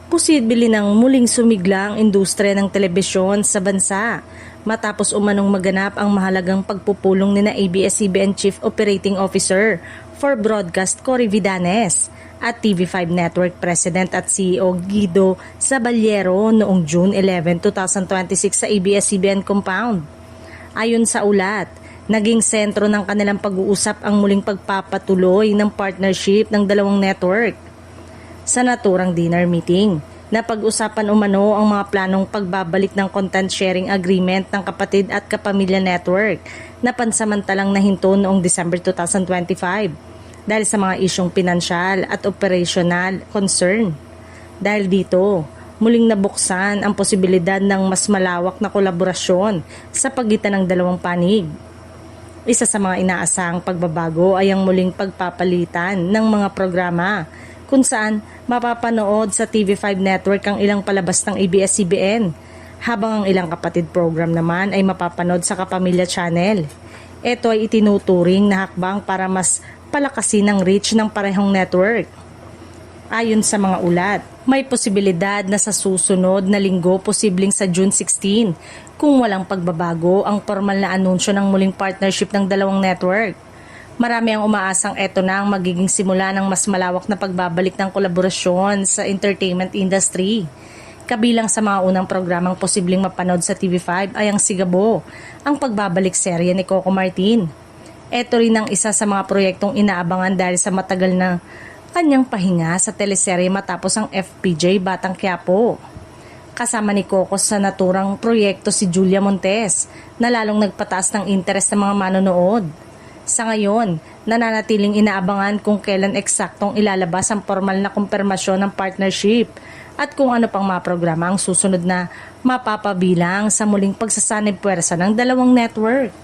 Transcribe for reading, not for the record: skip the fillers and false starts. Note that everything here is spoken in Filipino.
Posible nang muling sumigla ang industriya ng telebisyon sa bansa matapos umanong maganap ang mahalagang pagpupulong ni ABS-CBN Chief Operating Officer for Broadcast Cory Vidanes at TV5 Network President at CEO Guido Sabaliero noong June 11, 2026 sa ABS-CBN compound. Ayon sa ulat, naging sentro ng kanilang pag-uusap ang muling pagpapatuloy ng partnership ng dalawang network. Sa naturang dinner meeting, napag-usapan umano ang mga planong pagbabalik ng content sharing agreement ng Kapatid at Kapamilya Network na pansamantalang nahinto noong December 2025 dahil sa mga isyong pinansyal at operational concern. Dahil dito, muling nabuksan ang posibilidad ng mas malawak na kolaborasyon sa pagitan ng dalawang panig. Isa sa mga inaasahang pagbabago ay ang muling pagpapalitan ng mga programa kung saan mapapanood sa TV5 Network ang ilang palabas ng ABS-CBN, habang ang ilang kapatid program naman ay mapapanood sa Kapamilya Channel. Ito ay itinuturing na hakbang para mas palakasin ang reach ng parehong network. Ayon sa mga ulat, may posibilidad na sa susunod na linggo, posibleng sa June 16, kung walang pagbabago ang formal na anunsyo ng muling partnership ng dalawang network. Marami ang umaasang eto na ang magiging simula ng mas malawak na pagbabalik ng kolaborasyon sa entertainment industry. Kabilang sa mga unang programang posibleng mapanood sa TV5 ay ang Sigabo, ang pagbabalik serye ni Coco Martin. Ito rin ang isa sa mga proyektong inaabangan dahil sa matagal na kanyang pahinga sa teleserye matapos ang FPJ Batang Quiapo. Kasama ni Coco sa naturang proyekto si Julia Montes na lalong nagpataas ng interes ng mga manonood. Sa ngayon, nananatiling inaabangan kung kailan eksaktong ilalabas ang formal na kumpirmasyon ng partnership at kung ano pang mga programa ang susunod na mapapabilang sa muling pagsasanib puwersa ng dalawang network.